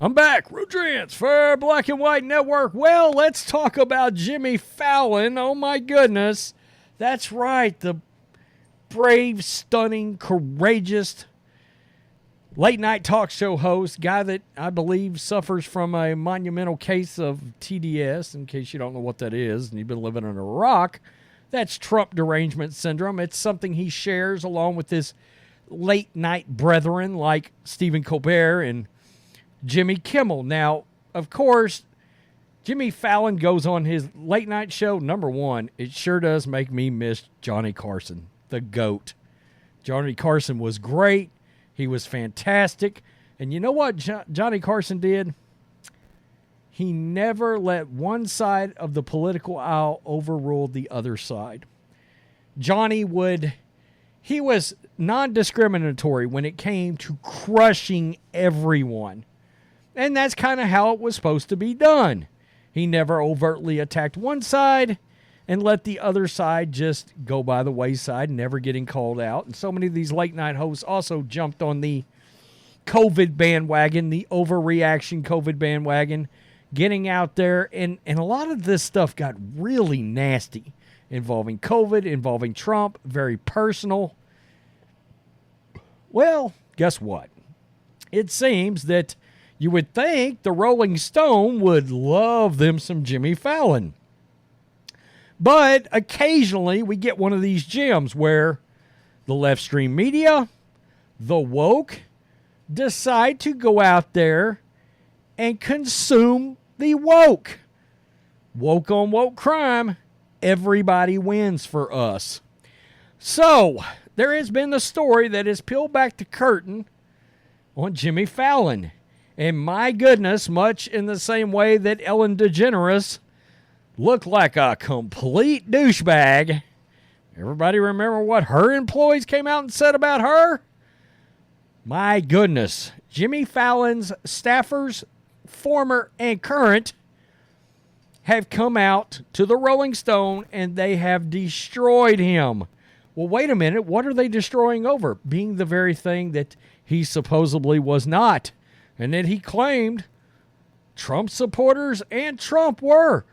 I'm back. Rodrance for Black and White Network. Well, let's talk about Jimmy Fallon. Oh, my goodness. That's right. The brave, stunning, courageous late-night talk show host, guy that I believe suffers from a monumental case of TDS, in case you don't know what that is, and you've been living under a rock. That's Trump derangement syndrome. It's something he shares along with his late-night brethren like Stephen Colbert and Jimmy Kimmel. Now, of course, Jimmy Fallon goes on his late-night show. Number one, it sure does make me miss Johnny Carson, the GOAT. Johnny Carson was great. He was fantastic. And you know what Johnny Carson did? He never let one side of the political aisle overrule the other side. Johnny he was non-discriminatory when it came to crushing everyone. And that's kind of how it was supposed to be done. He never overtly attacked one side and let the other side just go by the wayside, never getting called out. And so many of these late-night hosts also jumped on the COVID bandwagon, the overreaction COVID bandwagon, getting out there. And a lot of this stuff got really nasty, involving COVID, involving Trump, very personal. Well, guess what? It seems that you would think the Rolling Stone would love them some Jimmy Fallon. But occasionally we get one of these gems where the left-stream media, the woke, decide to go out there and consume the woke. Woke on woke crime, everybody wins for us. So, there has been the story that has peeled back the curtain on Jimmy Fallon. And my goodness, much in the same way that Ellen DeGeneres looked like a complete douchebag. Everybody remember what her employees came out and said about her? My goodness. Jimmy Fallon's staffers, former and current, have come out to the Rolling Stone and they have destroyed him. Well, wait a minute. What are they destroying over? Being the very thing that he supposedly was not. And that he claimed Trump supporters and Trump were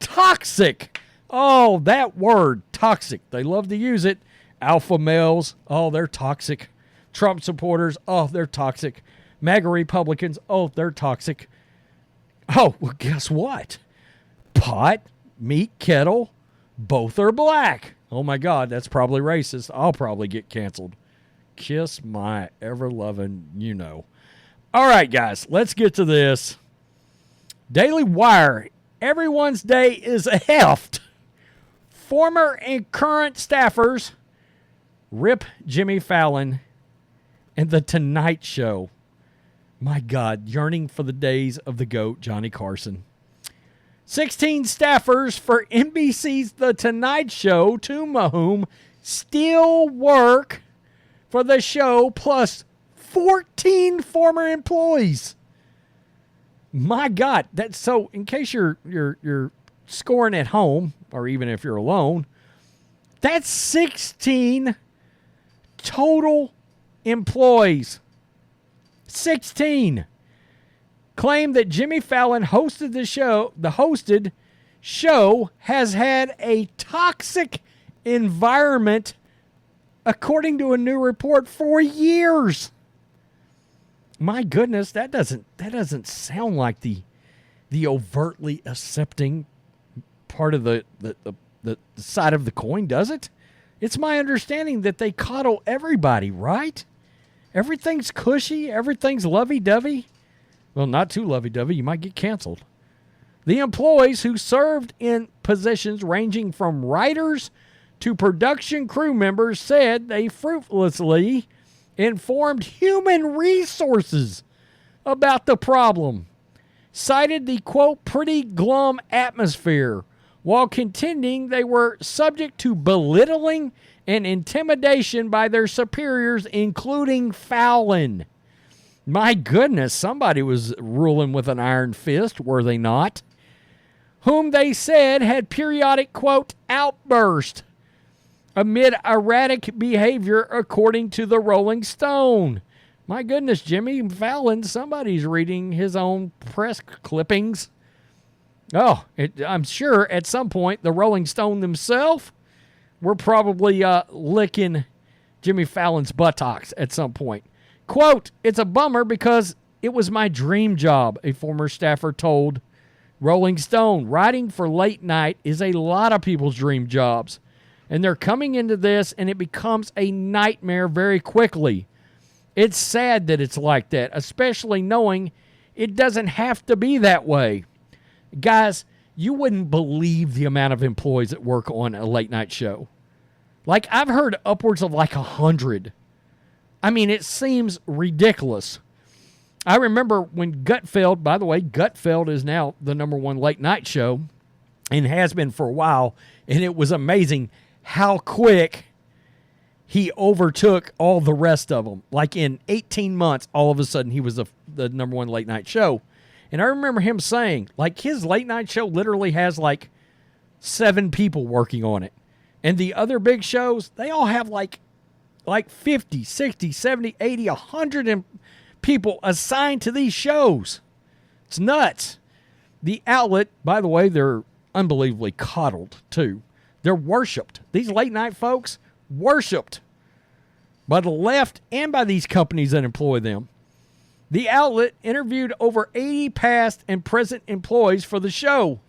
toxic. Oh, that word, toxic. They love to use it. Alpha males, oh, they're toxic. Trump supporters, oh, they're toxic. MAGA Republicans, oh, they're toxic. Oh, well, guess what? Pot, meat, kettle, both are black. Oh, my God, that's probably racist. I'll probably get canceled. Kiss my ever-loving you-know. All right, guys, let's get to this. Daily Wire, everyone's day is a heft. Former and current staffers rip Jimmy Fallon and The Tonight Show. My God, yearning for the days of the GOAT, Johnny Carson. 16 staffers for NBC's The Tonight Show, to whom still work for the show, plus 14 former employees. My God, that's so. In case you're scoring at home, or even if you're alone, that's 16 total employees. 16 claim that Jimmy Fallon hosted the show. The hosted show has had a toxic environment, according to a new report, for years. My goodness, that doesn't sound like the overtly accepting part of the side of the coin, does it? It's my understanding that they coddle everybody, right? Everything's cushy, everything's lovey-dovey. Well, not too lovey-dovey, you might get canceled. The employees who served in positions ranging from writers to production crew members said they fruitlessly informed human resources about the problem, cited the, quote, pretty glum atmosphere, while contending they were subject to belittling and intimidation by their superiors, including Fallon. My goodness, somebody was ruling with an iron fist, were they not? Whom they said had periodic, quote, outburst amid erratic behavior, according to the Rolling Stone. My goodness, Jimmy Fallon, somebody's reading his own press clippings. Oh, I'm sure at some point the Rolling Stone themselves were probably licking Jimmy Fallon's buttocks at some point. Quote, "It's a bummer because it was my dream job," a former staffer told Rolling Stone. "Writing for late night is a lot of people's dream jobs, and they're coming into this and it becomes a nightmare very quickly. It's sad that it's like that, especially knowing it doesn't have to be that way." Guys, you wouldn't believe the amount of employees that work on a late night show. Like, I've heard upwards of like 100. I mean, it seems ridiculous. I remember when Gutfeld, by the way, Gutfeld is now the #1 late night show and has been for a while, and it was amazing how quick he overtook all the rest of them. Like in 18 months, all of a sudden he was the #1 late night show. And I remember him saying, like, his late night show literally has like 7 people working on it. And the other big shows, they all have like 50, 60, 70, 80, 100 people assigned to these shows. It's nuts. The outlet, by the way, they're unbelievably coddled too. They're worshipped. These late night folks, worshipped by the left and by these companies that employ them. The outlet interviewed over 80 past and present employees for the show.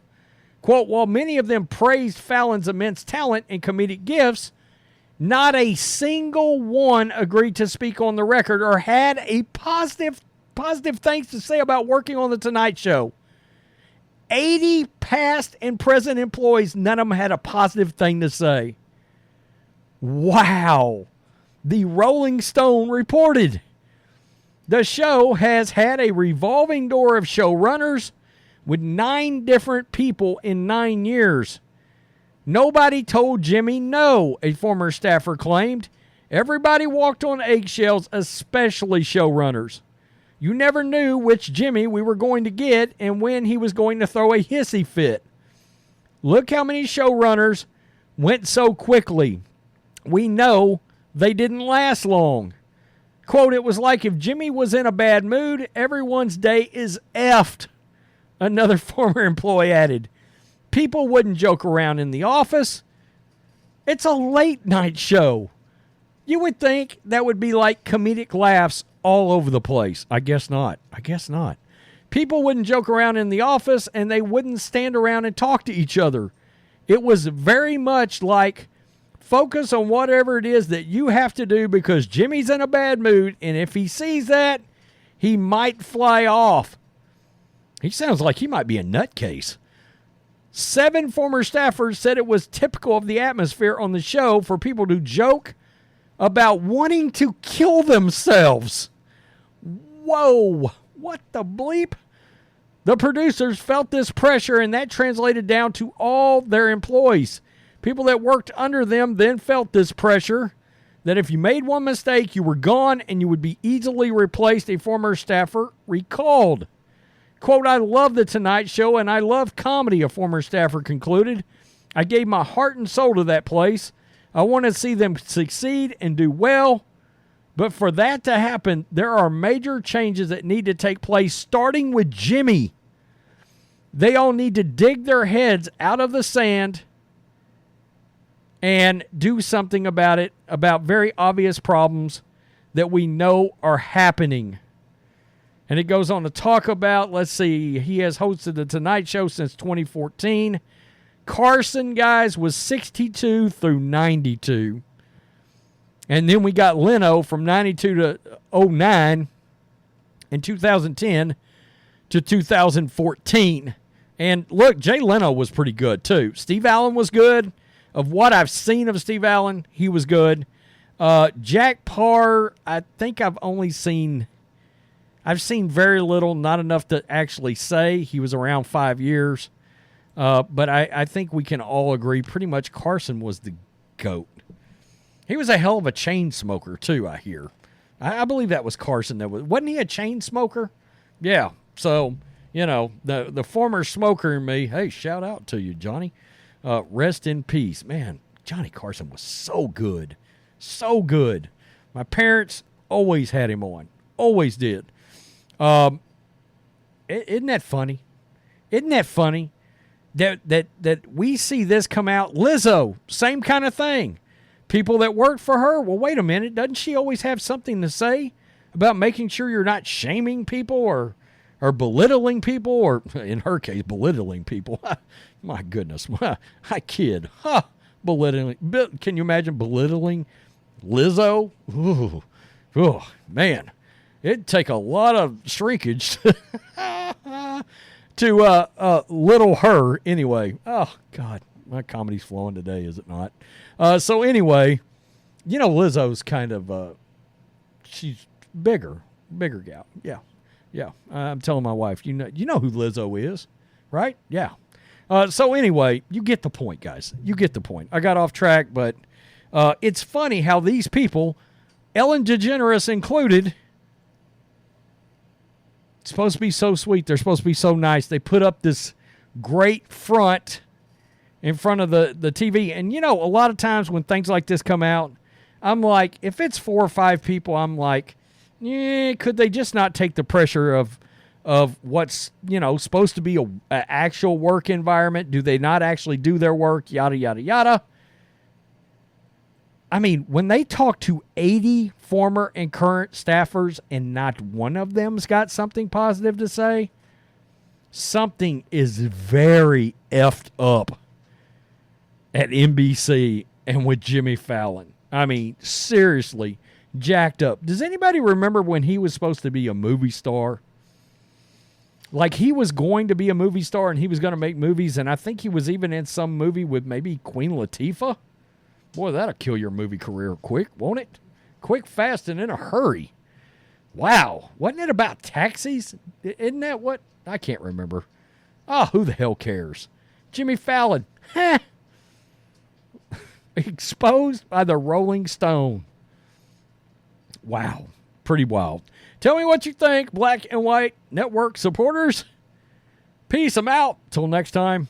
Quote, "While many of them praised Fallon's immense talent and comedic gifts, not a single one agreed to speak on the record or had a positive things to say about working on The Tonight Show." 80 past and present employees, none of them had a positive thing to say. Wow. The Rolling Stone reported. The show has had a revolving door of showrunners with 9 different people in 9 years. "Nobody told Jimmy no," a former staffer claimed. "Everybody walked on eggshells, especially showrunners. You never knew which Jimmy we were going to get and when he was going to throw a hissy fit. Look how many showrunners went so quickly. We know they didn't last long." Quote, "It was like if Jimmy was in a bad mood, everyone's day is effed," another former employee added. "People wouldn't joke around in the office. It's a late night show. You would think that would be like comedic laughs all over the place. I guess not. People wouldn't joke around in the office and they wouldn't stand around and talk to each other. It was very much like focus on whatever it is that you have to do because Jimmy's in a bad mood, and if he sees that, he might fly off." He sounds like he might be a nutcase. 7 former staffers said it was typical of the atmosphere on the show for people to joke about wanting to kill themselves. Whoa, what the bleep? The producers felt this pressure, and that translated down to all their employees. People that worked under them then felt this pressure that if you made one mistake, you were gone and you would be easily replaced, a former staffer recalled. Quote, "I love The Tonight Show and I love comedy," a former staffer concluded. "I gave my heart and soul to that place. I want to see them succeed and do well. But for that to happen, there are major changes that need to take place, starting with Jimmy. They all need to dig their heads out of the sand and do something about it, about very obvious problems that we know are happening." And it goes on to talk about, let's see, he has hosted The Tonight Show since 2014. Carson, guys, was 62 through 92. And then we got Leno from 92 to 09 and 2010 to 2014. And look, Jay Leno was pretty good too. Steve Allen was good. Of what I've seen of Steve Allen, he was good. Jack Parr, I think I've seen very little, not enough to actually say. He was around 5 years. But I think we can all agree pretty much Carson was the GOAT. He was a hell of a chain smoker too, I hear. I believe that was Carson. Wasn't he a chain smoker? Yeah. So, the former smoker in me, hey, shout out to you, Johnny. Rest in peace. Man, Johnny Carson was so good. So good. My parents always had him on. Always did. Isn't that funny? Isn't that funny that we see this come out? Lizzo, same kind of thing. People that work for her, well, wait a minute. Doesn't she always have something to say about making sure you're not shaming people or belittling people, or in her case, belittling people? My goodness. I kid. Huh. Belittling. Can you imagine belittling Lizzo? Ooh. Oh, man. It'd take a lot of shrinkage to little her anyway. Oh, God. My comedy's flowing today, is it not? So anyway, you know, Lizzo's kind of, she's bigger gal. Yeah. Yeah. I'm telling my wife, you know who Lizzo is, right? Yeah. So anyway, you get the point, guys. You get the point. I got off track, but it's funny how these people, Ellen DeGeneres included, supposed to be so sweet. They're supposed to be so nice. They put up this great front in front of the TV. And, you know, a lot of times when things like this come out, I'm like, if it's 4 or 5 people, I'm like, yeah, could they just not take the pressure of what's, you know, supposed to be a actual work environment? Do they not actually do their work? Yada, yada, yada. I mean, when they talk to 80 former and current staffers and not one of them's got something positive to say, something is very effed up at NBC and with Jimmy Fallon. I mean, seriously, jacked up. Does anybody remember when he was supposed to be a movie star? Like, he was going to be a movie star and he was going to make movies, and I think he was even in some movie with maybe Queen Latifah. Boy, that'll kill your movie career quick, won't it? Quick, fast, and in a hurry. Wow. Wasn't it about taxis? Isn't that what? I can't remember. Oh, who the hell cares? Jimmy Fallon. Heh. Exposed by the Rolling Stone. Wow. Pretty wild. Tell me what you think, Black and White Network supporters. Peace. I'm out. Till next time.